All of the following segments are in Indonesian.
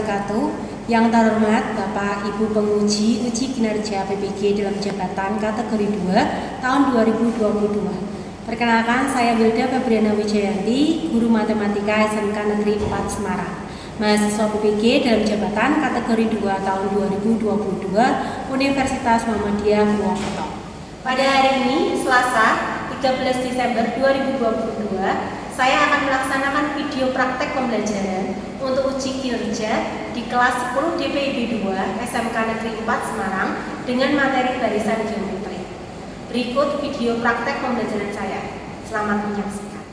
wabarakatuh. Yang terhormat Bapak Ibu penguji uji kinerja PPG dalam jabatan kategori 2 tahun 2022. Perkenalkan, saya Wilda Febriana Wijayanti, guru matematika SMK Negeri 4 Semarang, mahasiswa PPG dalam jabatan kategori 2 tahun 2022 Universitas Muhammadiyah Purwokerto. Pada hari ini, Selasa 13 Desember 2022, saya akan melaksanakan video praktek pembelajaran untuk uji kinerja di kelas 10 DPIB 2 SMK Negeri 4 Semarang dengan materi barisan geometri. Berikut video praktek pembelajaran saya. Selamat menyaksikan.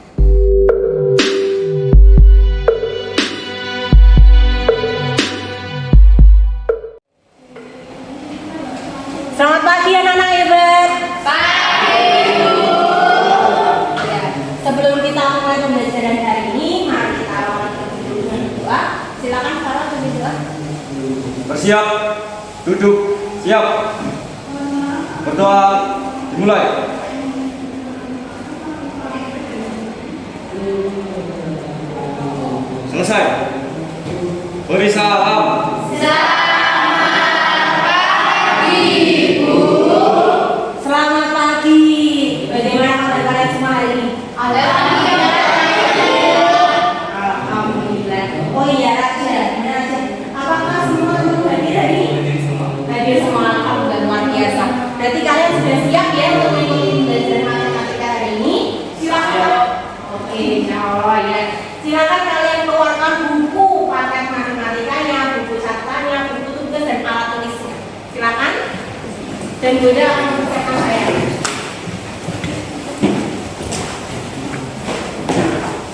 Selamat pagi anak-anak hebat. Sebelum kita mulai pembelajaran hari ini, mari kita awali dengan berdoa. Silakan para berdoa. Bersiap, duduk, siap. Berdoa, dimulai. Selesai. Beri salam. Selamat pagi. Bagaimana kabar kalian semua hari ini? Alhamdulillah. Oh iya, Raja. Apakah semua teman hadir hari ini? Hadir semua. Alhamdulillah, luar biasa. Berarti kalian sudah siap ya untuk mengikuti pembelajaran matematika hari ini? Silakan. Oke, insyaallah ya. Silakan kalian keluarkan buku paket matematikanya, buku catatannya, buku tugas dan alat tulisnya. Silakan. Dan Bunda akan mempersiapkan saya.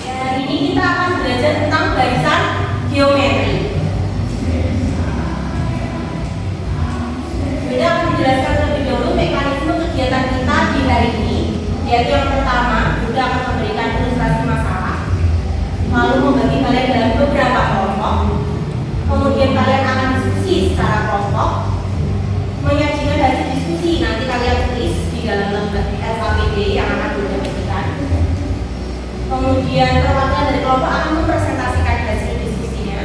Hari ini kita akan belajar tentang barisan geometri. Bunda akan menjelaskan terlebih dahulu mekanisme kegiatan kita di hari ini. Yaitu yang pertama, Bunda akan memberikan ilustrasi masalah, lalu membagi kalian dalam beberapa kelompok. Kemudian kalian akan diskusi secara kelompok, menyajikan hasil diskusi nanti kalian tulis di dalam lembar LKPD yang akan Bunda berikan. Kemudian perwakilan dari kelompok akan mempresentasikan hasil diskusinya.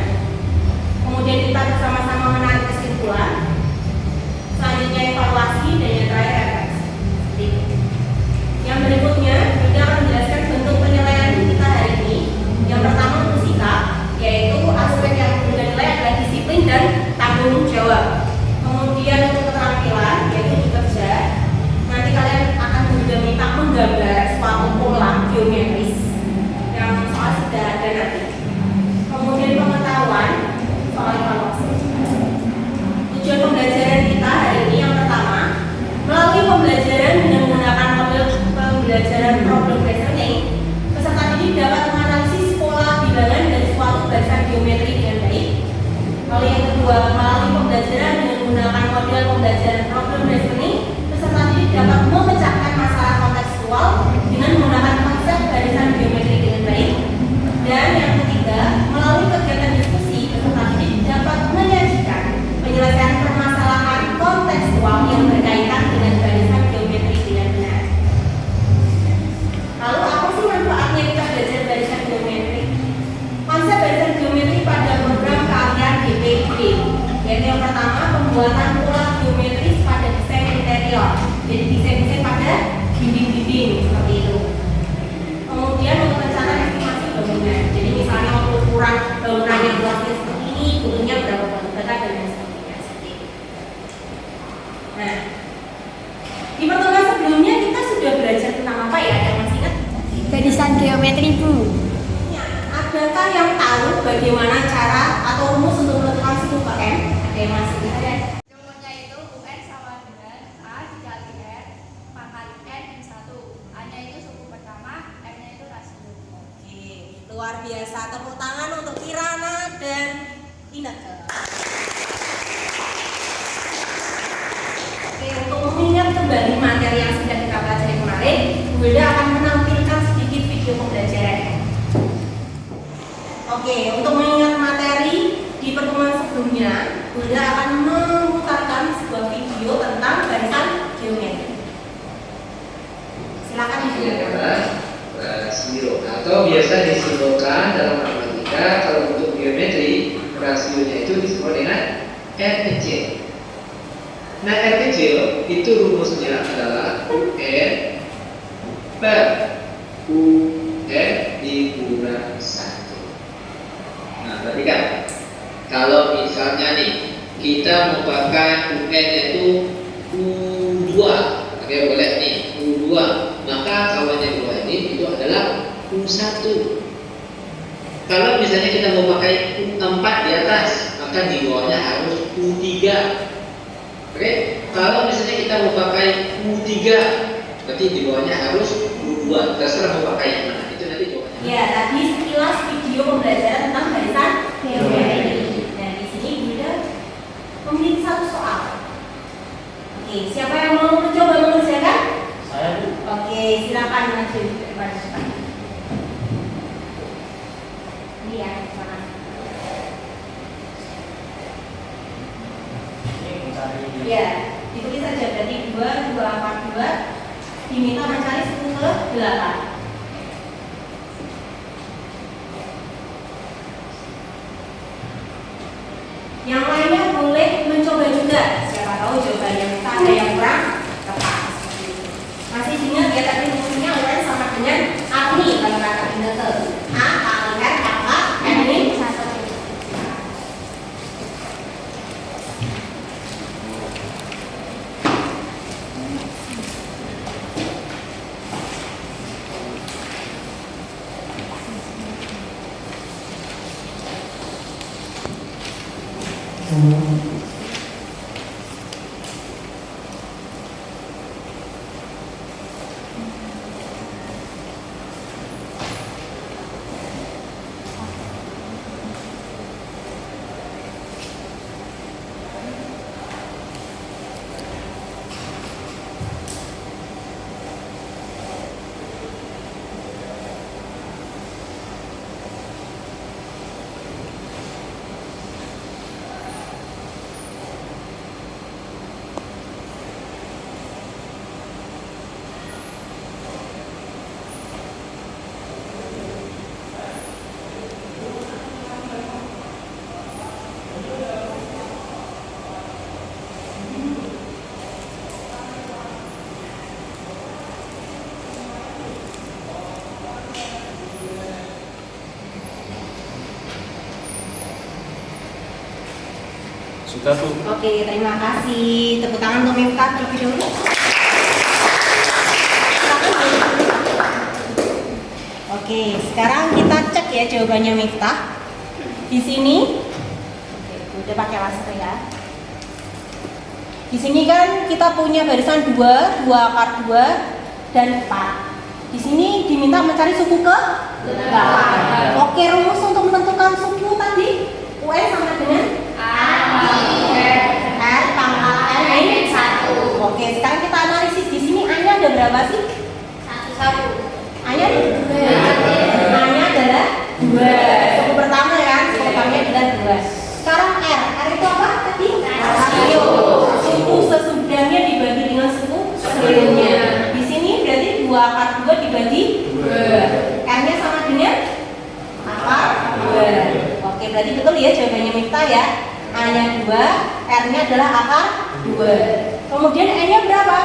Kemudian kita bersama-sama menarik kesimpulan. Selanjutnya evaluasi dan yang terakhir refleksi. Yang berikutnya Bunda akan menjelaskan bentuk penilaian kita hari ini. Yang pertama untuk sikap, yaitu aspek yang Bunda nilai adalah disiplin dan tanggung jawab. Kemudian untuk keterampilan, yaitu bekerja. Nanti kalian akan juga minta menggambar suatu pola geometris yang soal sudah ada nanti. Kemudian pengetahuan soal evaluasi. Tujuan pembelajaran kita hari ini yang pertama, melalui pembelajaran dengan menggunakan model pembelajaran problem reasoning, peserta didik dapat menganalisis pola bilangan dari suatu barisan geometri dengan baik. Lalu yang kedua, melalui pembelajaran dengan menggunakan model pembelajaran problem reasoning, peserta didik dapat memecahkan masalah kontekstual dengan menggunakan konsep barisan geometri dengan baik. Dan yang ketiga, melalui kegiatan diskusi, peserta didik dapat menyajikan penyelesaian permasalahan kontekstual yang berkaitan dengan barisan geometri dengan benar. Lalu apa sih manfaatnya kita belajar barisan geometri? Konsep barisan geometri pada program keahlian DPIB, yaitu yang pertama pembuatan pola geometris pada desain interior, jadi desain-desain pada dinding-dinding seperti itu. Kemudian untuk rencana estimasi bangunan, jadi misalnya waktu ukuran bangunannya luasnya seperti ini, butuhnya berapa bangunan dan sebagainya seperti itu. Nah, di pertemuan sebelumnya kita sudah belajar tentang apa ya? Ada yang masih ingat? Barisan geometri, Bu. Adakah yang tahu bagaimana cara atau rumus untuk menentukan suku M? Ada yang masih ingat? Rumusnya itu UN sama dengan A dikali N pangkali N min 1. A-nya itu suku pertama, M-nya itu rasio. Oke, luar biasa. Tepuk tangan untuk Kirana dan Ineke. Oke, untuk mengingat kembali materi yang sudah kita pelajari kemarin, Bunda akan menampilkan sedikit video pembelajaran. Oke, untuk mengingat materi di pertemuan sebelumnya, Bunda akan memutarkan sebuah video tentang barisan geometri. Silakan Bunda. Atau biasa disimpulkan dalam matematika kalau untuk geometri rasionya itu disebut dengan R kecil. Nah, R kecil itu rumusnya adalah UN per UN dikurang 1. Nah, perhatikan. Kalau misalnya nih kita mau pakai UN itu U2, oke, boleh nih U2, maka kawannya 2 ini itu adalah U1. Kalau misalnya kita mau pakai U4 di atas, maka di bawahnya harus U3. Oke, kalau misalnya kita mau pakai U3, berarti di bawahnya harus U2. Terserah mau pakai yang mana. Itu nanti jawabannya. Ya, tadi sekilas video pembelajaran tentang barisan geometri. Nah, di sini Bunda memiliki satu soal. Oke, siapa yang mau mencoba mengerjakan? Saya Bu. Oke, silakan maju depan depan. Ini ya, sana. Ini mencari Ya, ditulis saja berarti 282 diminta mencari 10 ke 8. Yang lainnya boleh mencoba juga. Siapa tahu jawabannya ada yang kurang tepat. Masih ingat ya tadi rumusnya UN sama dengan ARNI kalau kata ingat A kali R pangkat RNI 1. Sudah Bu. Oke, terima kasih. Tepuk tangan untuk Miftah terlebih dahulu. Oke, sekarang kita cek ya jawabannya Miftah. Di sini, oke, udah pakai laser ya. Di sini kan kita punya barisan 2 akar 2 dan 4. Di sini diminta mencari suku ke 8. Oke, rumus untuk menentukan suku tadi UN sama dengan R pangkat R ini 1. Oke, sekarang kita analisis di sini A-nya ada berapa sih? 1. A-nya A-nya adalah 2. Suku pertama kan? Suku pertamanya adalah 2. Sekarang R. R itu apa tadi? Rasio. Suku sesudahnya dibagi dengan suku sebelumnya. Di sini berarti 2 akar 2 dibagi 2. R-nya sama dengan akar 2. Oke, berarti betul ya jawabannya Miftah ya. A-nya 2, R-nya adalah akar 2. Kemudian N-nya berapa?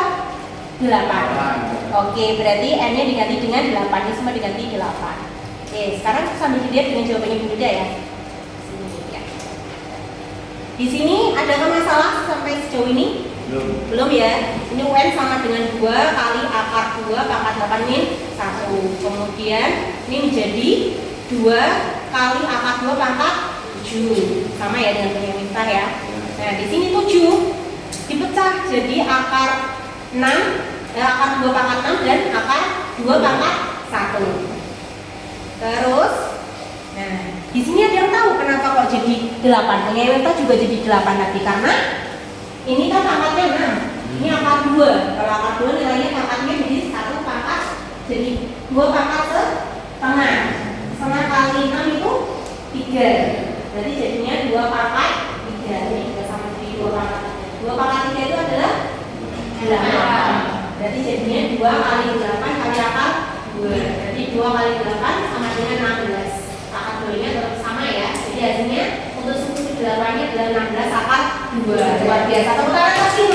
8. Oke, berarti N-nya diganti dengan 8. Ini semua diganti 8. Oke, sekarang sambil dilihat dengan jawabannya Bu Duda ya. Sini ya. Di sini adakah masalah sampai sejauh ini? Belum ya. Ini UN sama dengan 2 kali akar 2 pangkat 8 min 1. Kemudian ini menjadi 2 kali akar 2 pangkat 7. Sama ya dengan punya Miftah ya. Nah, di sini 7 dipecah jadi akar 6, akar 2 pangkat 6 dan akar 2 pangkat 1. Terus nah, di sini ada yang tahu kenapa kok jadi 8. Punya Miftah juga jadi 8 tadi karena ini kan pangkatnya 6. Ini akar 2. Kalau akar 2 nilainya pangkatnya jadi 1 pangkat jadi 2 pangkat setengah. Setengah kali 6 itu 3. Berarti jadinya 2 pangkat 3. Ini juga sama jadi 2 pangkat 3. 2 pangkat 3 itu adalah 8. Berarti jadinya 2 kali 8 kali akar 2. Berarti 2 kali 8 sama dengan 16. Akar 2 nya tetap sama ya. Jadi hasilnya untuk jawabannya adalah 16/2. Luar biasa. Tepuk tangan lagi.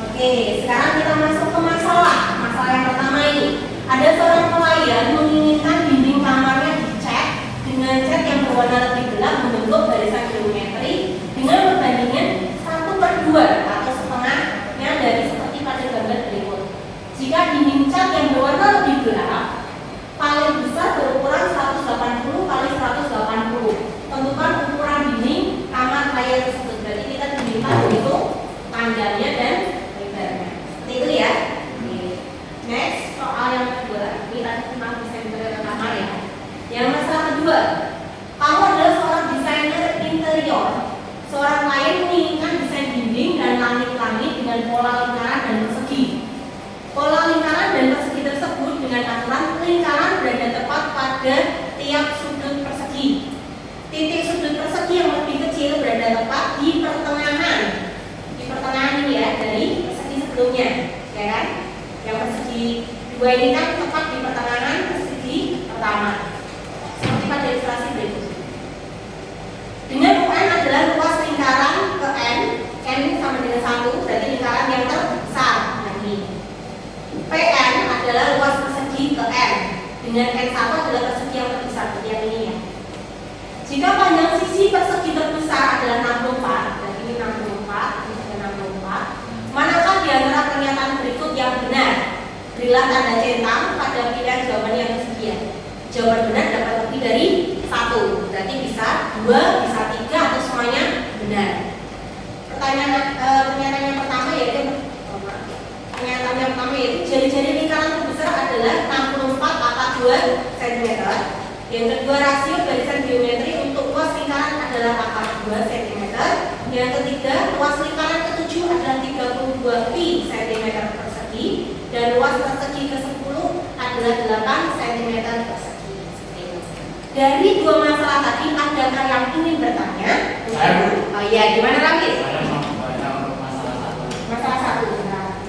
Oke, sekarang kita masuk ke masalah. Masalah yang pertama ini. Ada seorang pelayan menginginkan dinding kamarnya dicat dengan cat yang berwarna lebih gelap membentuk barisan geometri dengan perbandingan 1/2 atau setengahnya dari seperti pada gambar berikut. Jika dinding cat yang berwarna lebih gelap paling besar berukuran 180 kali 180, tentukan ukuran dinding kamar pelayan tersebut. Berarti kita diminta untuk panjangnya dan lebarnya. Seperti itu ya. Next, soal yang kedua. Ini tadi tentang desain kamar ya. Yang masalah kedua, kamu adalah seorang desainer interior. Seorang klien menginginkan desain dinding dan langit-langit dengan pola lingkaran dan persegi. Pola lingkaran dan persegi tersebut dengan aturan lingkaran berada tepat pada tiap sudut persegi. Titik sudut persegi yang lebih kecil berada tepat di pertengahan. Di pertengahan ini ya, dari persegi sebelumnya, ya kan? Yang persegi dua ini kan tepat di pertengahan persegi pertama. Seperti pada ilustrasi berikut. Dengan UN adalah luas lingkaran ke N ini sama dengan 1, berarti lingkaran yang terbesar. Nah ini. PN adalah luas persegi ke N, dengan N1 adalah persegi yang terbesar, seperti yang ini ya. Jika panjang sisi persegi terbesar adalah 64, berarti ini 64, ini juga 64. Manakah di antara pernyataan berikut yang benar? Berilah tanda centang pada pilihan jawaban yang tersedia. Jawaban benar dapat lebih dari 1, berarti bisa 2, bisa 3, atau semuanya benar. Pernyataan yang pertama yaitu jari-jari lingkaran terbesar adalah 64/2 cm. Yang kedua, rasio barisan geometri untuk luas lingkaran adalah 42 cm. Yang ketiga, luas lingkaran ke-7 adalah 32 pi cm persegi dan luas persegi ke-10 adalah 8 cm persegi. Dari dua masalah tadi, adakah yang ingin bertanya? Oh iya, gimana lagi? Masalah 1. Nah,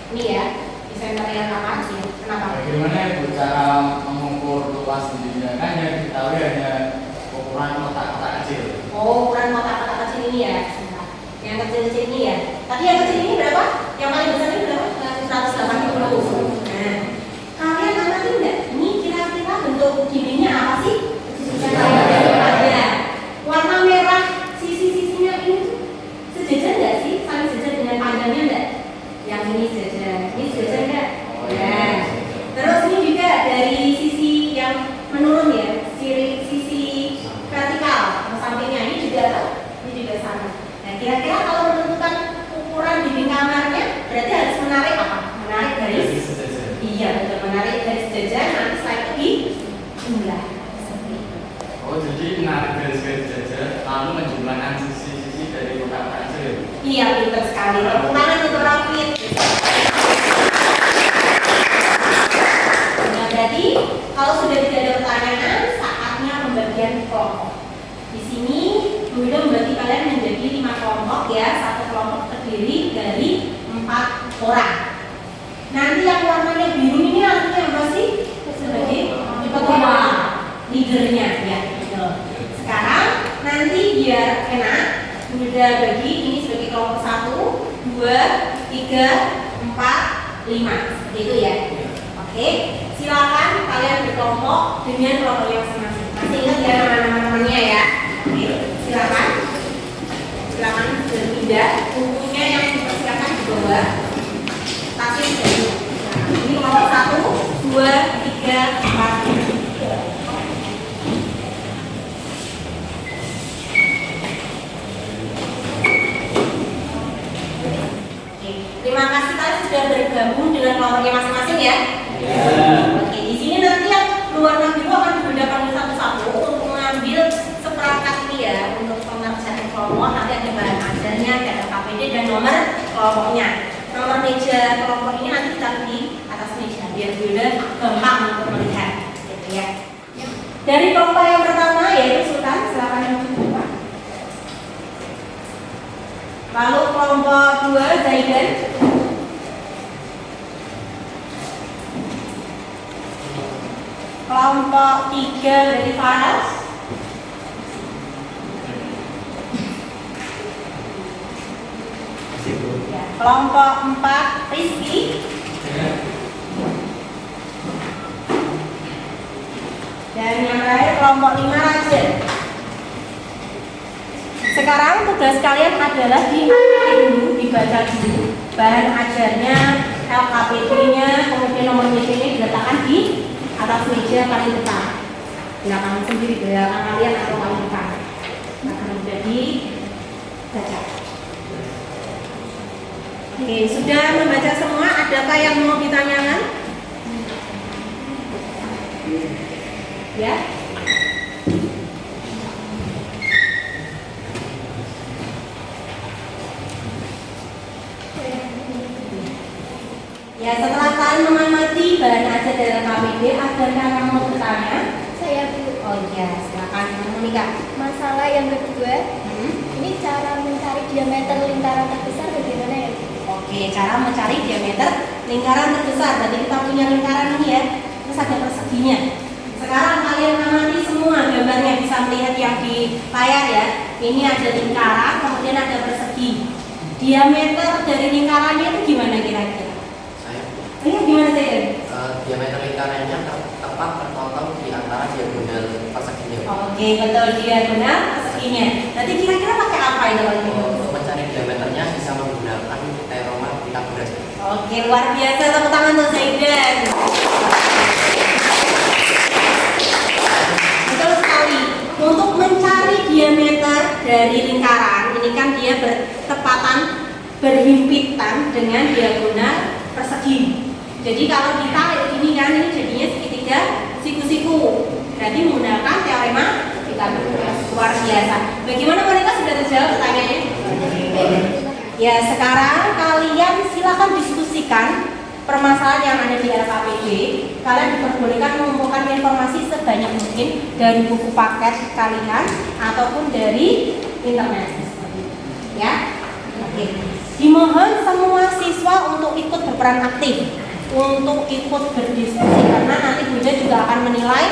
ini ya, desain material kamar ya. Kenapa? Bagaimana ibu cara mengukur luas dindingnya? Kan yang diketahui hanya ukuran kotak-kotak kecil. Oh, ukuran kotak-kotak kecil ini ya. Yang kecil-kecil ini ya. Tadi yang kecil ini berapa? Yang paling besar ini berapa? 180. Nah, kalian amati enggak? Ini kira-kira bentuk dindingnya apa sih? Ada. Warna merah sisi-sisinya ini sejajar enggak sih? Saling sejajar dengan panjangnya enggak? Yang ini sejajar. Ini sejajar enggak? Ya. Terus ini juga dari sisi yang menurun ya, sisi vertikal ke sampingnya ini juga sama. Nah, kira-kira kalau menentukan ukuran dinding kamarnya berarti harus menarik apa? Menarik garis. Iya betul, menarik garis sejajar. Nanti setelah itu di jumlah. Oh, jadi menarik garis-garis sejajar lalu menjumlahkan sisi-sisi dari kotak-kotak kecil. Iya, pintar sekali. Tepuk tangan untuk Rafid. Nah, berarti kalau sudah tidak ada pertanyaan, saatnya pembagian kelompok. Di sini Bunda membagi kalian menjadi 5 kelompok ya. Satu kelompok terdiri dari 4 orang. Nanti yang warnanya biru ini artinya apa sih? Sebagai ketua, leadernya ya. Sekarang nanti biar enak, Bunda bagi ini sebagai kelompok 1, 2, 3, 4, 5. Seperti itu ya. Oke, silakan kalian berkelompok dengan kelompoknya masing-masing. Masih ingat ya nama-nama temannya ya. Oke, silakan berpindah. Bukunya yang dipersiapkan di bawah. Tasnya dari ini kelompok 1, 2, 3, 4. Terima kasih kalian sudah bergabung dengan kelompoknya masing-masing ya. Oke, di sini nanti yang berwarna biru akan digunakan satu-satu untuk mengambil seperangkat ini ya untuk pengerjaan kelompok. Nanti ada bahan ajarnya, ada KPD dan nomor kelompoknya. Nomor meja kelompok ini nanti kita di atas meja biar Bunda gampang untuk melihat, gitu ya. Dari kelompok yang pertama yaitu Sultan, silakan yang kedua. Lalu kelompok 2 Zaidan. Kelompok 3 dari Faras. Ya, kelompok 4 Rizky. Dan yang terakhir kelompok 5 Rajen. Sekarang tugas kalian adalah dibaca dulu bahan ajarnya, LKPD-nya, kemudian nomor meja-nya diletakkan di atas meja paling depan. Belakang sendiri, belakang kalian atau paling depan. Akan mudah dibaca. Oke, sudah membaca semua. Adakah yang mau ditanyakan? Ya. Ya, setelah kalian mengamati bahan ajar dari KPD, adakah yang mau bertanya? Saya Bu. Oh iya, silakan Monika. Masalah yang kedua, ini cara mencari diameter lingkaran terbesar bagaimana ya Bu? Oke, cara mencari diameter lingkaran terbesar. Berarti kita punya lingkaran ini ya, terus ada perseginya. Sekarang kalian amati semua gambarnya, bisa melihat yang di layar ya. Ini ada lingkaran, kemudian ada persegi. Diameter dari lingkarannya itu gimana kira-kira? Iya, gimana saya? Diameter lingkarannya tepat terpotong di antara diagonal perseginya. Oke, betul, diagonal perseginya. Nanti kira-kira pakai apa itu kalau gitu? Untuk mencari diameternya bisa menggunakan teorema Pythagoras. Oke, luar biasa, tepuk tangan untuk Zaidan. Betul sekali. Untuk mencari diameter dari lingkaran, ini kan dia berhimpitan dengan diagonal persegi. Jadi kalau ditarik ini kan, ini jadinya segitiga siku-siku. Berarti menggunakan teorema Pythagoras. Luar biasa. Bagaimana mereka sudah terjawab pertanyaannya? Ya, sekarang kalian silakan diskusikan permasalahan yang ada di LKPD. Kalian diperbolehkan mengumpulkan informasi sebanyak mungkin dari buku paket kalian ataupun dari internet. Ya, oke. Dimohon semua siswa untuk ikut berperan aktif, untuk ikut berdiskusi, karena nanti Bunda juga akan menilai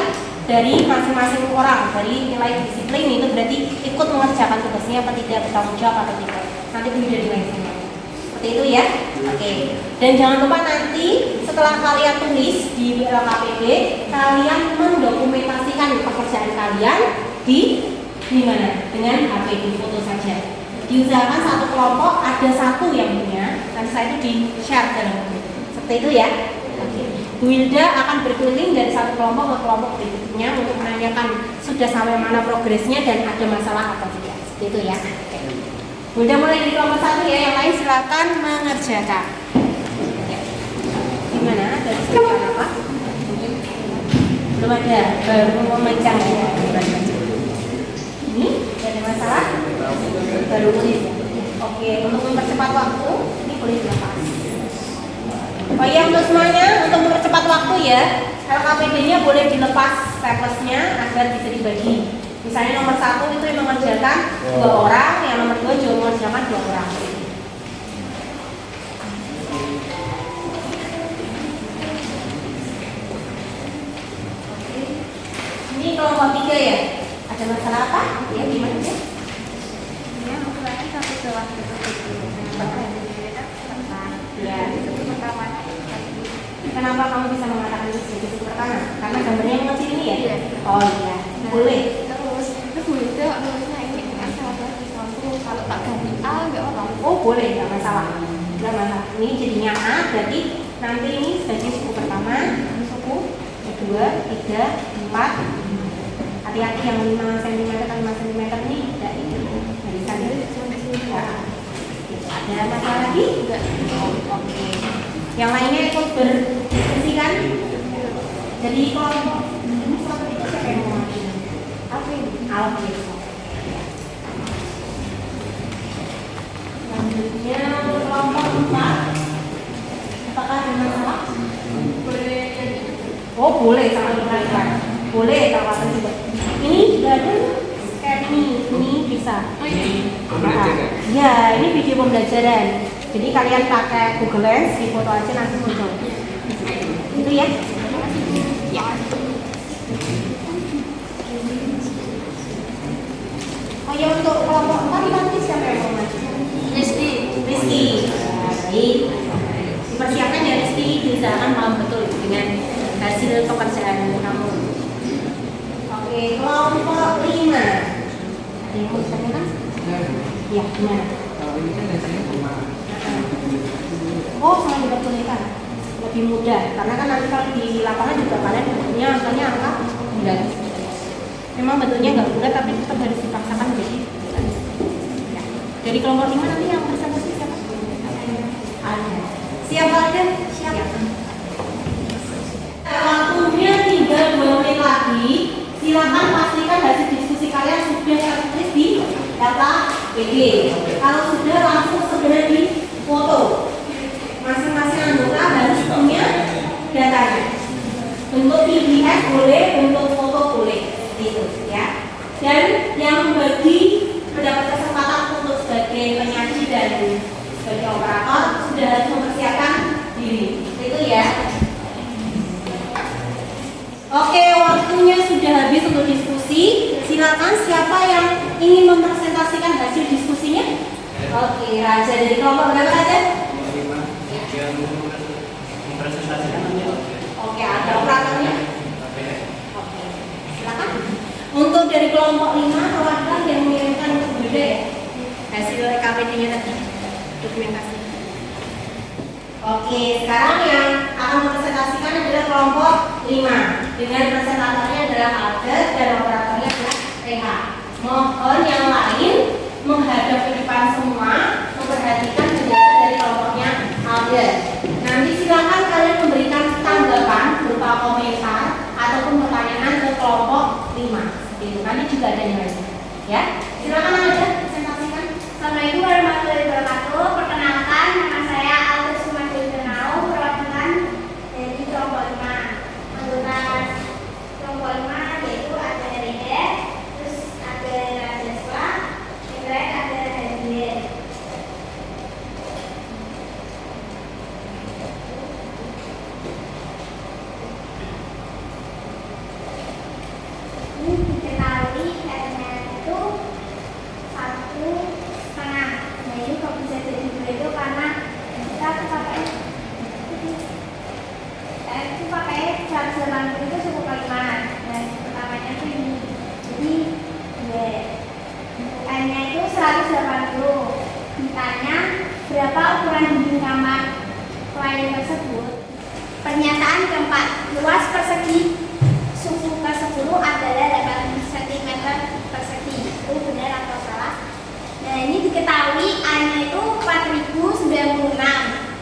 dari masing-masing orang, dari nilai disiplin itu berarti ikut mengerjakan tugasnya apa tidak, bertanggung jawab atau tidak. Nanti Bunda nilai semua. Seperti itu ya. Oke. Dan jangan lupa nanti setelah kalian tulis di LKPD, kalian mendokumentasikan pekerjaan kalian di mana? Dengan HP, di foto saja. Diusahakan satu kelompok ada satu yang punya, dan setelah itu di-share dalam grup. Seperti itu ya. Oke. Bu Wilda akan berkeliling dari satu kelompok ke kelompok berikutnya untuk menanyakan sudah sampai mana progresnya dan ada masalah apa tidak. Seperti itu ya. Oke. Bu Wilda mulai dari kelompok 1 ya, yang lain silakan mengerjakan. Ya. Gimana? Dari silakan apa? Belum ada, baru memecah ya. Ini ada masalah? Baru tulis ya. Oke, untuk mempercepat waktu ini boleh dilepas. Oh iya, untuk semuanya untuk mempercepat waktu ya, LKPD-nya boleh dilepas staplesnya agar bisa dibagi. Misalnya nomor 1 itu yang mengerjakan 2 orang, yang nomor 2 juga mengerjakan 2 orang. Oke. Ini kelompok 3 ya. Ada masalah apa? Ya, gimana ya? Ya. Kenapa kamu bisa mengatakan itu sebagai sudut pertama? Karena gambarnya yang kecil ini ya? Oh iya, boleh. Terus itu Bu Wilda nulisnya ini dengan salah satu kalau tak ganti A nggak orang. Oh boleh, nggak masalah. Nggak masalah. Ini jadinya A, berarti nanti ini sebagai suku pertama, suku kedua, 3, 4. Hati-hati yang 5 cm dan 5 cm ini tidak itu. Barisan ya. Ada masalah lagi? Enggak. Oh, oke. Yang lainnya ikut berdiskusi kan? Jadi kelompok ini seperti itu siapa yang mau maju? Alvin. Alvin. Selanjutnya kelompok 4. Apakah ada masalah? Boleh. Oh boleh, sangat diperhatikan. Boleh kalau ada juga. Ini juga ada kayak ini bisa. Ya, ini video pembelajaran. Jadi kalian pakai Google Lens, di foto aja nanti muncul. Itu ya? Ya. Ya, gimana? Ini kan hasilnya sama. Oh, sangat diperbolehkan. Lebih mudah, karena kan nanti kalau di lapangan juga kalian bentuknya angkanya angka bulat. Memang bentuknya nggak bulat, tapi tetap harus dipaksakan jadi bulat. Ya. Dari kelompok 5 nanti yang presentasi siapa? Ada. Siap ada? Siap. Waktunya tinggal 2 menit lagi. Silakan pastikan hasil diskusi kalian sudah tertulis di data PG. Kalau sudah, langsung segera di foto. Masing-masing anggota harus punya datanya. Bentuk PDF boleh, bentuk foto boleh, itu ya. Dan yang bagi mendapat kesempatan untuk sebagai penyaji dan sebagai operator sudah harus mempersiapkan diri, itu ya. Oke, waktunya sudah habis untuk diskusi. Silakan siapa yang ingin mempresentasikan hasil diskusinya? Oke, Raja dari kelompok berapa Raja? Yang mempresentasikan nanti. Oke, ada operatornya? Oke, silakan. Untuk dari kelompok 5, perwakilan yang mengirimkan untuk beda ya? Hasil KPD-nya tadi, dokumentasi. Oke, sekarang yang akan mempresentasikan adalah kelompok 5 dengan presentatornya adalah Alda dan operatornya adalah Reha. Mohon yang lain menghadap ke depan semua, memperhatikan penjelasan dari kelompoknya Alda. Nanti silakan kalian memberikan tanggapan berupa komentar ataupun pertanyaan ke kelompok 5. Itu nanti juga ada yang lain. Ya, silakan Alda presentasikan. Assalamualaikum warahmatullahi wabarakatuh. Perkenalkan, nama saya Alda Sumadil Denau, perwakilan dari kelompok 5. Anggota kelompok 5 yaitu ada Rede, terus ada Rajaswa, yang lain ada Hadir. Ini diketahui karena itu 1,5. Nah ini kok bisa jadi 2 itu karena kita pakai cat 80 itu suku kalimat. Dan pertamanya itu ini. Jadi UN-nya itu 180. Ditanya berapa ukuran dinding kamar klien tersebut. Pernyataan keempat, luas persegi suku ke-10 adalah 8 cm persegi. Itu benar atau salah? Nah ini diketahui A-nya itu 4096.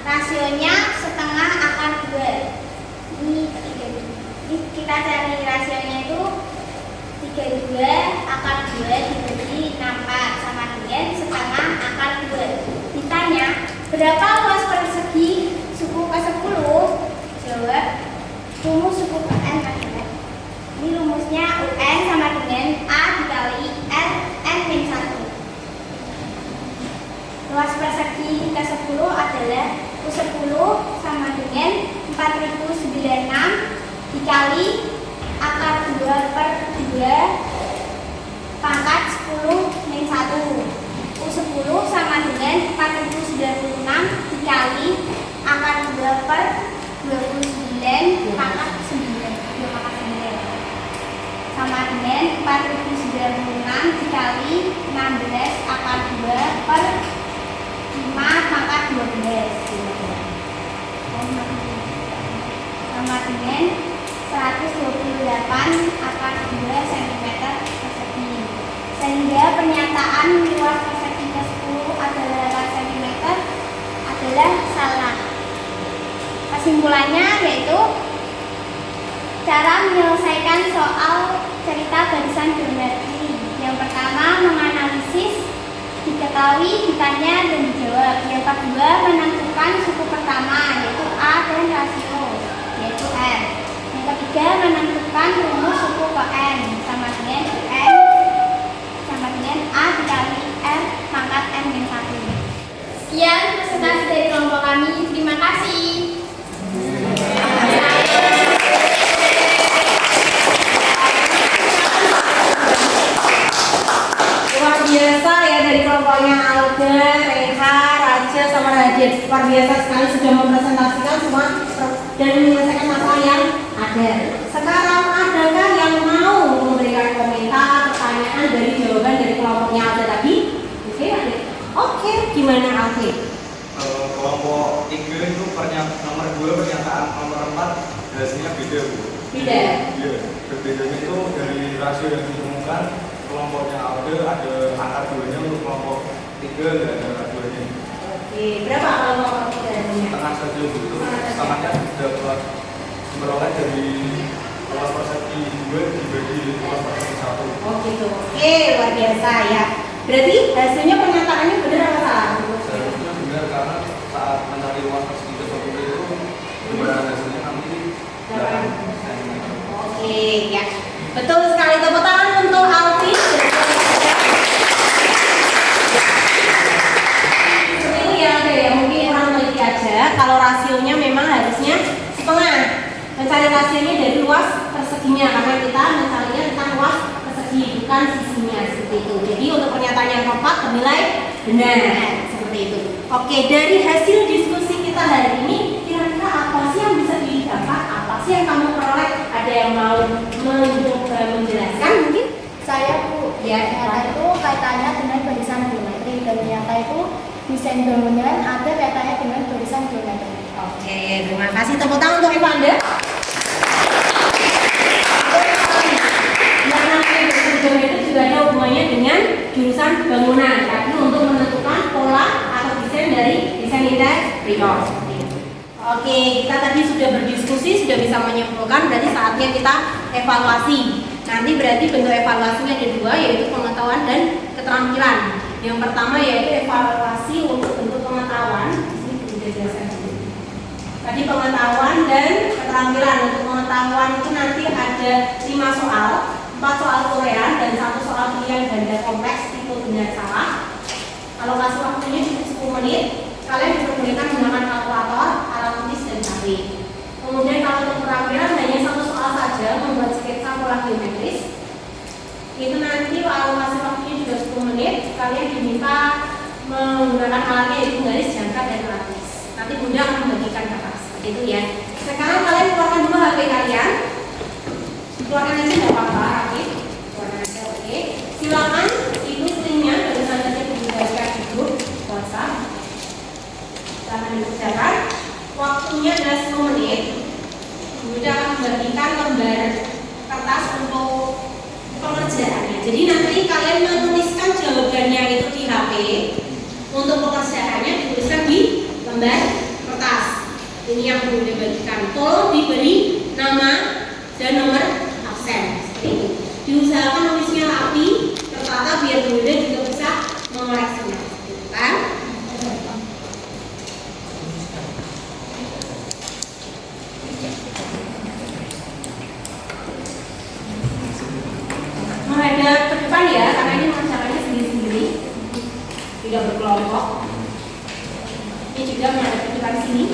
Rasionya setengah akar 2. Ini kita cari rasionya itu 32 akar 2 dibagi 64 sama dengan setengah akar 2. Ditanya berapa luas persegi suku ke-10? Jawab rumus suku ke N adalah, ini rumusnya UN sama dengan A dikali R N-1. Luas persegi ke-10 adalah U10 sama dengan 4096 dikali akar 2 per 2 pangkat 10 min 1. U10 sama dengan 4096 dikali akar 2 per 29 pangkat 9 sama dengan 4096 dikali 16 akar 2 per 5 pangkat 12 sama dengan 128 akar 2 cm persegi. Sehingga pernyataan luas persegi ke-10 adalah 8 cm adalah salah. Kesimpulannya yaitu cara menyelesaikan soal cerita barisan geometri. Yang pertama, menganalisis diketahui, ditanya, dan dijawab. Yang kedua, menentukan suku pertama yaitu A dan rasio yaitu R. Yang ketiga, menentukan rumus suku ke N sama dengan UN sama dengan A dikali R pangkat N-1. Sekian presentasi dari kelompok kami. Terima kasih. Luar biasa ya dari kelompoknya Alda, Reha, Raja, sama Radit. Luar biasa sekali sudah mempresentasikan semua dan menyelesaikan masalah yang ada. Sekarang adakah yang mau memberikan komentar, pertanyaan dari jawaban dari kelompoknya Alda tadi? Oke, Radit. berbedanya itu dari rasio yang ditemukan. Kelompoknya ada angka 2-nya, untuk kelompok 3 nggak ada angka 2-nya. Oke, berapa kalau kelompok 3-nya? Setengah saja Bu, itu setengahnya dapat diperoleh dari kelas persepsi 2 dibagi kelas persepsi 1. Oh gitu, oke, luar biasa ya. Berarti hasilnya pernyataannya benar apa salah? Seharusnya benar, karena saat mencari uang persepsi tersebut itu perbedaan hasilnya nanti 8%. Oke ya, betul sekali. Tepuk tangan untuk Alfi. Seperti itu ya, oke ya, mungkin kurang teliti aja. Kalau rasionya memang harusnya setengah. Mencari rasionya dari luas perseginya, karena kita mencarinya tentang luas persegi, bukan sisinya, seperti itu. Jadi untuk pernyataan yang keempat bernilai benar, seperti itu. Oke, dari hasil diskusi kita hari ini, kira-kira apa sih yang bisa didapat? Apa sih yang kamu peroleh? Ada yang mau menjelaskan mungkin? Saya Bu, Ya, ternyata itu kaitannya dengan barisan geometri, dan ternyata itu desain bangunan ada kaitannya dengan barisan geometri. Oke, terima kasih. Tepuk tangan untuk Evanda. Yang namanya barisan geometri juga ada hubungannya dengan jurusan bangunan, tapi untuk menentukan pola atau desain dari desain interior. Oke, kita tadi sudah berdiskusi, sudah bisa menyimpulkan, berarti saatnya kita evaluasi. Nanti berarti bentuk evaluasinya ada dua, yaitu pengetahuan dan keterampilan. Yang pertama yaitu evaluasi untuk bentuk pengetahuan. Ini sudah jelaskan dulu. Tadi pengetahuan dan keterampilan. Untuk pengetahuan itu nanti ada 5 soal, 4 soal Korea dan 1 soal pilihan ganda kompleks tipe benar salah. Alokasi waktunya cukup 10 menit. Kalian diperbolehkan menggunakan kalkulator, alat tulis dan HP. Kemudian kalau untuk keterampilan hanya 1 soal saja, membuat sketsa pola geometris. Itu nanti alokasi waktunya juga 10 menit. Kalian diminta menggunakan alatnya yaitu garis, jangka, dan lapis. Nanti Bunda akan membagikan kertas, seperti itu ya. Sekarang kalian keluarkan dulu HP kalian. Keluarkan aja nggak apa-apa, oke? Keluarkan aja, oke? Silakan itu linknya barusan saja dibagikan di grup WhatsApp. Silakan dikerjakan. Waktunya adalah 10 menit. Bunda akan membagikan lembar kertas untuk pengerjaannya. Jadi nanti kalian menuliskan jawabannya itu di HP. Untuk pekerjaannya dituliskan di lembar kertas. Ini yang Bunda bagikan. Tolong diberi nama dan nomor absen. Seperti itu. Diusahakan nulisnya rapi, tertata biar Bunda juga bisa mengoreksinya. Gitu kan? Menghadap ke depan ya, karena ini mengerjakannya sendiri-sendiri, tidak berkelompok. Ini juga menghadap ke depan sini.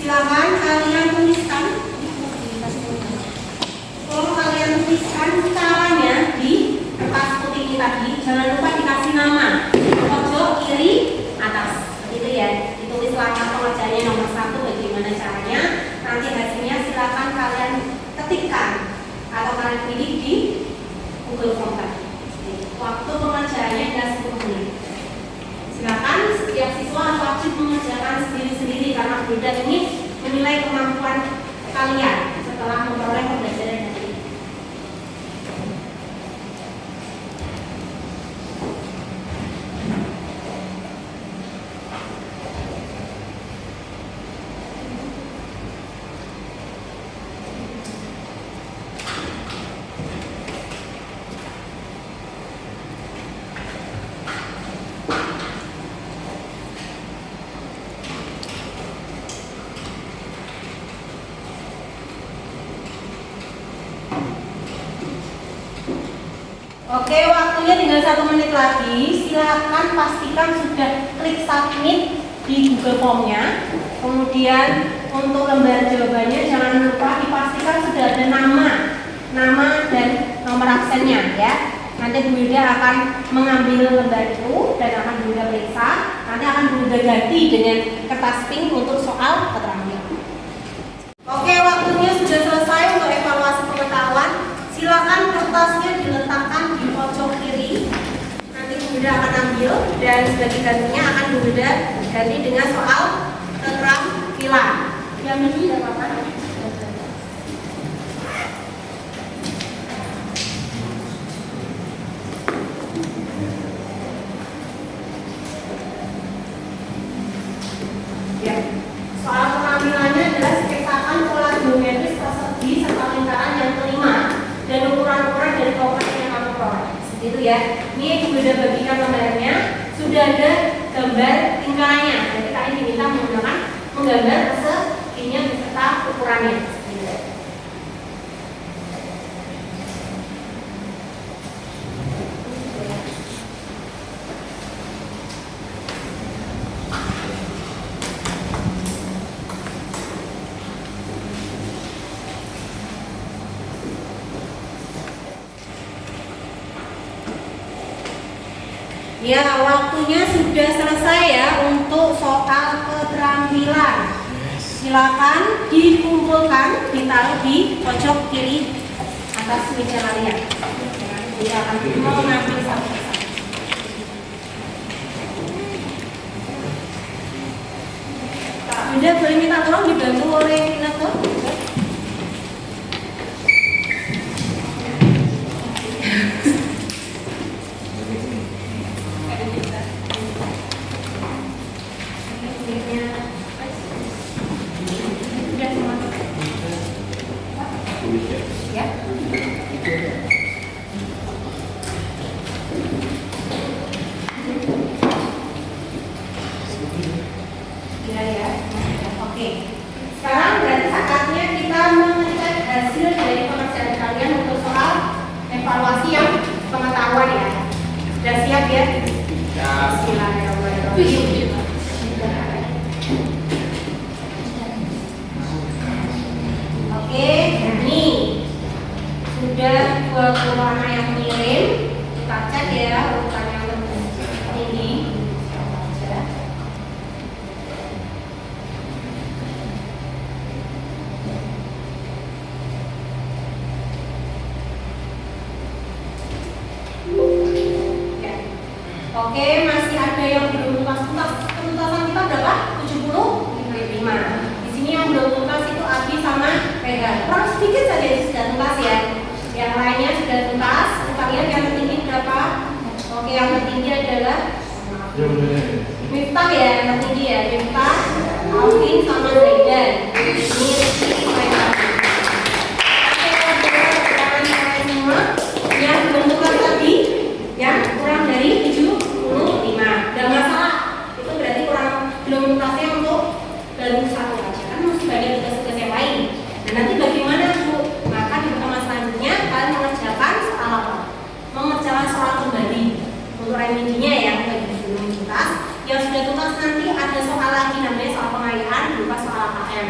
Silakan kalian tuliskan. Tolong kalian tuliskan caranya di kertas putih ini tadi. Jangan lupa dikasih nama. Pojok kiri atas. Seperti itu ya. Ditulis langkah pengerjaannya nomor 1 bagaimana caranya. Nanti hasilnya silakan kalian ketikkan atau kalian pilih di Google Form tadi. Waktu pengerjaannya adalah 10 menit. Silakan setiap siswa wajib mengerjakan sendiri-sendiri karena Bunda ini menilai kemampuan kalian setelah memperoleh pembelajaran dari ini. Oke, waktunya tinggal 1 menit lagi. Silakan pastikan sudah klik submit di Google Form-nya. Kemudian untuk lembar jawabannya jangan lupa dipastikan sudah ada nama dan absennya ya. Nanti Bu Wilda akan mengambil lembar itu dan akan Bu Wilda periksa. Nanti akan Bu Wilda ganti dengan kertas pink untuk soal keterampilan. Oke, waktunya sudah selesai untuk evaluasi pengetahuan. Silakan kertasnya diletakkan di pojok kiri. Nanti Bu Wilda akan ambil dan sebagai gantinya akan Bu Wilda ganti dengan soal keterampilan. Yang ini tidak apa-apa. Ya, soal keterampilannya adalah sketsakan pola geometris persegi serta lingkaran yang kelima dan ukuran-ukuran dari kabupaten yang kamu peroleh. Seperti itu ya. Ini sudah bagikan lembarnya, sudah ada gambar lingkarannya. Jadi kalian diminta menggambar perseginya beserta ukurannya. Seperti itu. Ya, waktunya sudah selesai ya untuk soal keterampilan. Silakan dikumpulkan, ditaruh di pojok kiri atas meja kalian. Dia akan mengambil satu-satu. Kak Bunda boleh minta tolong dibantu oleh Nato? Sekarang berarti saatnya kita mengecek hasil dari pengerjaan kalian untuk soal evaluasi yang pengetahuan ya. Sudah siap ya? Bismillahirrahmanirrahim. Oke, ini sudah 20 anak yang mengirim. Kita cek ya urutan yang lebih tinggi. Oke, masih ada yang belum tuntas. Tuntasan kita berapa? 75. Di sini yang belum tuntas itu Abi sama Vega. Kurang sedikit saja yang sudah tuntas ya. Yang lainnya sudah tuntas. Kita lihat yang tertinggi berapa? Oke, yang tertinggi adalah Miftah ya, yang tertinggi ya. Miftah, Alvin sama Zaidan. Ini Rizky sama yang tadi. Oke, tangan kalian semua. Yang belum tuntas tadi, yang kurang dari 75. Gak masalah, itu berarti kurang belum tuntasnya untuk baru satu aja kan masih banyak tugas-tugas yang lain. Nah nanti bagaimana Bu? Maka di pertemuan selanjutnya kalian mengerjakan soal apa? Mengerjakan soal kembali untuk remedinya ya, bagi belum tuntas. Yang sudah tuntas nanti ada soal lagi namanya soal pengayaan berupa soal KM.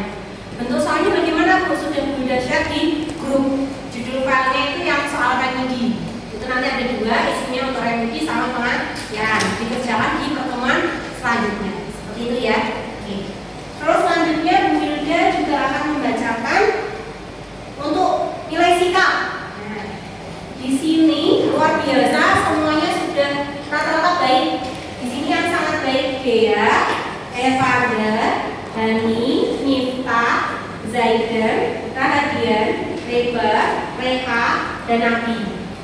Bentuk soalnya bagaimana Bu? Sudah Bunda share di grup. Judul filenya itu yang soal remedi. Itu nanti ada dua, isinya untuk remedi sama pengajaran. Dikerjakan di pertemuan selanjutnya. Seperti itu ya. Oke. Terus selanjutnya Bu Wilda juga akan membacakan untuk nilai sikap. Nah, di sini luar biasa semuanya sudah rata-rata baik. Di sini yang sangat baik Dea, Evanda, Hani, Miftah, Zaidan, Rahadian, Reba, Reha, dan Nabi.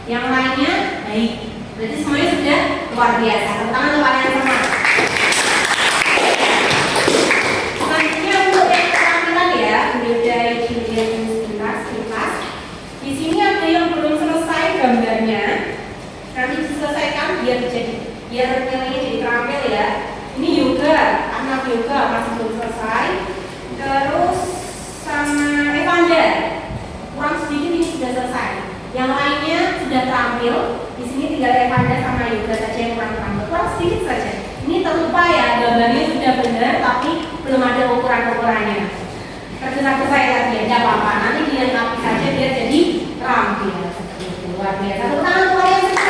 Yang lainnya baik. Berarti semuanya sudah luar biasa. Tangan untuk kalian semua. Selanjutnya untuk yang keterampilan ya, Bunda dilihat sekilas. Di sini ada yang belum selesai gambarnya. Nanti diselesaikan biar nilainya jadi terampil ya. Ini yoga, anak yoga masih belum selesai. Terus sama Evanda, kurang sedikit ini sudah selesai. Yang lainnya sudah terampil. Di sini tinggal Evanda sama yoga saja yang kurang terampil. Kurang sedikit saja. Ini terlupa ya, gambarnya sudah benar tapi belum ada ukuran-ukurannya. Tergesa-gesa ya tadi, tidak apa-apa. Nanti dilengkapi saja biar jadi terampil seperti itu. Luar biasa. Tepuk tangan untuk kalian semua.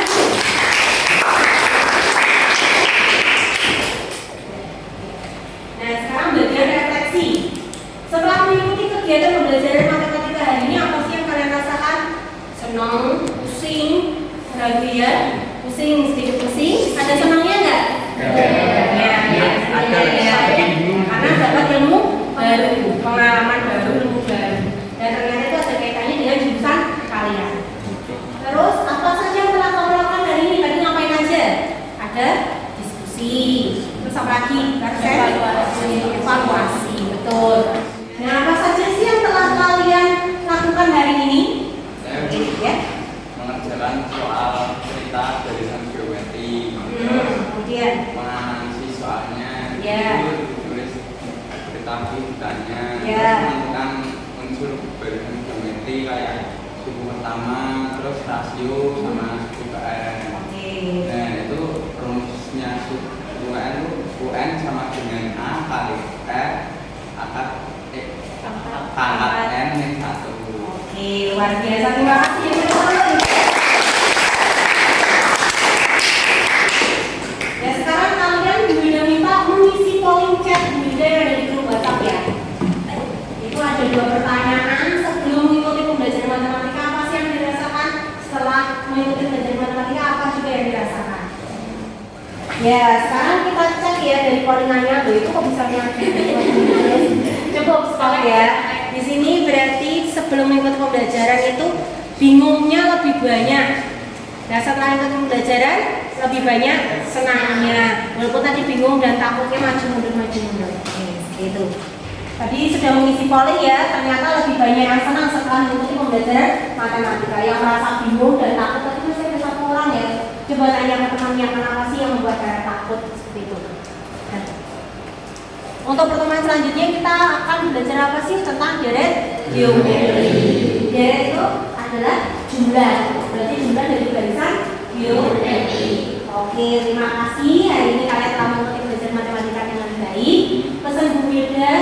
Nah, sekarang bagian refleksi. Setelah mengikuti kegiatan pembelajaran matematika hari ini, apa sih yang kalian rasakan? Senang, pusing, bahagia, pusing, sedikit pusing. Ada senangnya nggak? Karena dapat ilmu baru, pengalaman baru, ilmu baru. Dan ternyata itu ada kaitannya dengan jurusan kalian. Terus apa saja yang telah kamu lakukan hari ini? Tadi ngapain aja? Ada diskusi. Terus apa lagi? Evaluasi. Betul. Nah, apa saja sih yang telah kalian lakukan hari ini? Ya. Mengerjakan soal cerita dari geometri. Kemudian Menganalisis soalnya. Ya. Tulis cerita kitanya. Ya. Menentukan unsur barisan geometri kayak suku pertama, terus rasio sama suku KN. Oke. Nah, itu rumusnya suku UN itu UN sama dengan A kali R akar pangkat N min 1. Oke, luar biasa. Terima kasih. Ya, sekarang kalian diminta mengisi polling chat yang ada di grup WhatsApp ya. Itu ada 2 pertanyaan sebelum mengikuti pembelajaran matematika. Apa sih yang dirasakan? Setelah mengikuti pembelajaran matematika, apa juga yang dirasakan? Ya, sekarang kita cek ya dari pollingannya. Loh, itu kok bisa cukup stop ya. Di sini berarti sebelum mengikuti pembelajaran itu bingungnya lebih banyak. Nah, setelah ikut pembelajaran lebih banyak senangnya. Walaupun tadi bingung dan takutnya maju mundur. Oke, gitu. Tadi sudah mengisi polling ya, ternyata lebih banyak yang senang setelah mengikuti pembelajaran matematika. Yang merasa bingung dan takut tadi masih ada 1 orang ya. Coba tanya ke temannya kenapa sih yang membuat kalian takut seperti itu. Nah, untuk pertemuan selanjutnya kita akan belajar apa sih tentang deret geometri. Deret itu adalah jumlah, berarti jumlah dari barisan geometri. Oke, terima kasih. Hari ini kalian telah mengikuti belajar matematika dengan baik. Pesan Bu Wilda,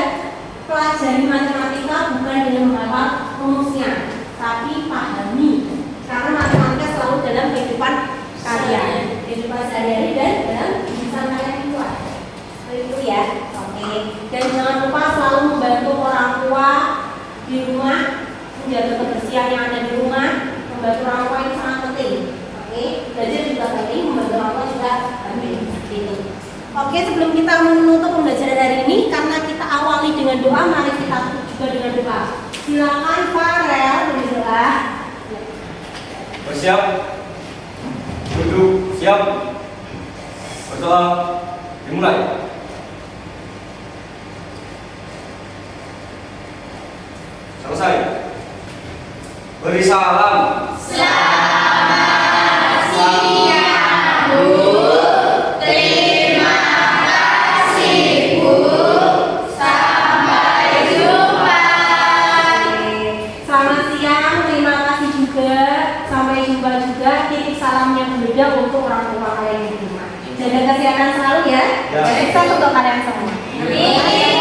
pelajari matematika bukan dengan menghafal rumusnya, tapi pahami. Karena matematika selalu dalam kehidupan kalian, kehidupan sehari-hari dan dalam kehidupan kalian di luar. Seperti itu ya. Oke. Dan jangan lupa selalu membantu orang tua di rumah, menjaga kebersihan yang ada di rumah. Membantu orang tua itu sangat penting. Oke. Belajar juga penting, membantu orang tua juga penting. Gitu. Oke, sebelum kita menutup pembelajaran hari ini, karena kita awali dengan doa, mari kita tutup juga dengan doa. Silakan Farel berdoa. Bersiap. Duduk. Siap. Berdoa. Dimulai. Selesai. Beri salam. Selamat siang, Bu. Terima kasih, Bu. Sampai jumpa. Selamat siang, terima kasih juga. Sampai jumpa juga. Titip salamnya berbeda untuk orang tua kalian di rumah. Jaga kesehatan selalu ya. Ya. Dan sukses untuk kalian semua. Amin.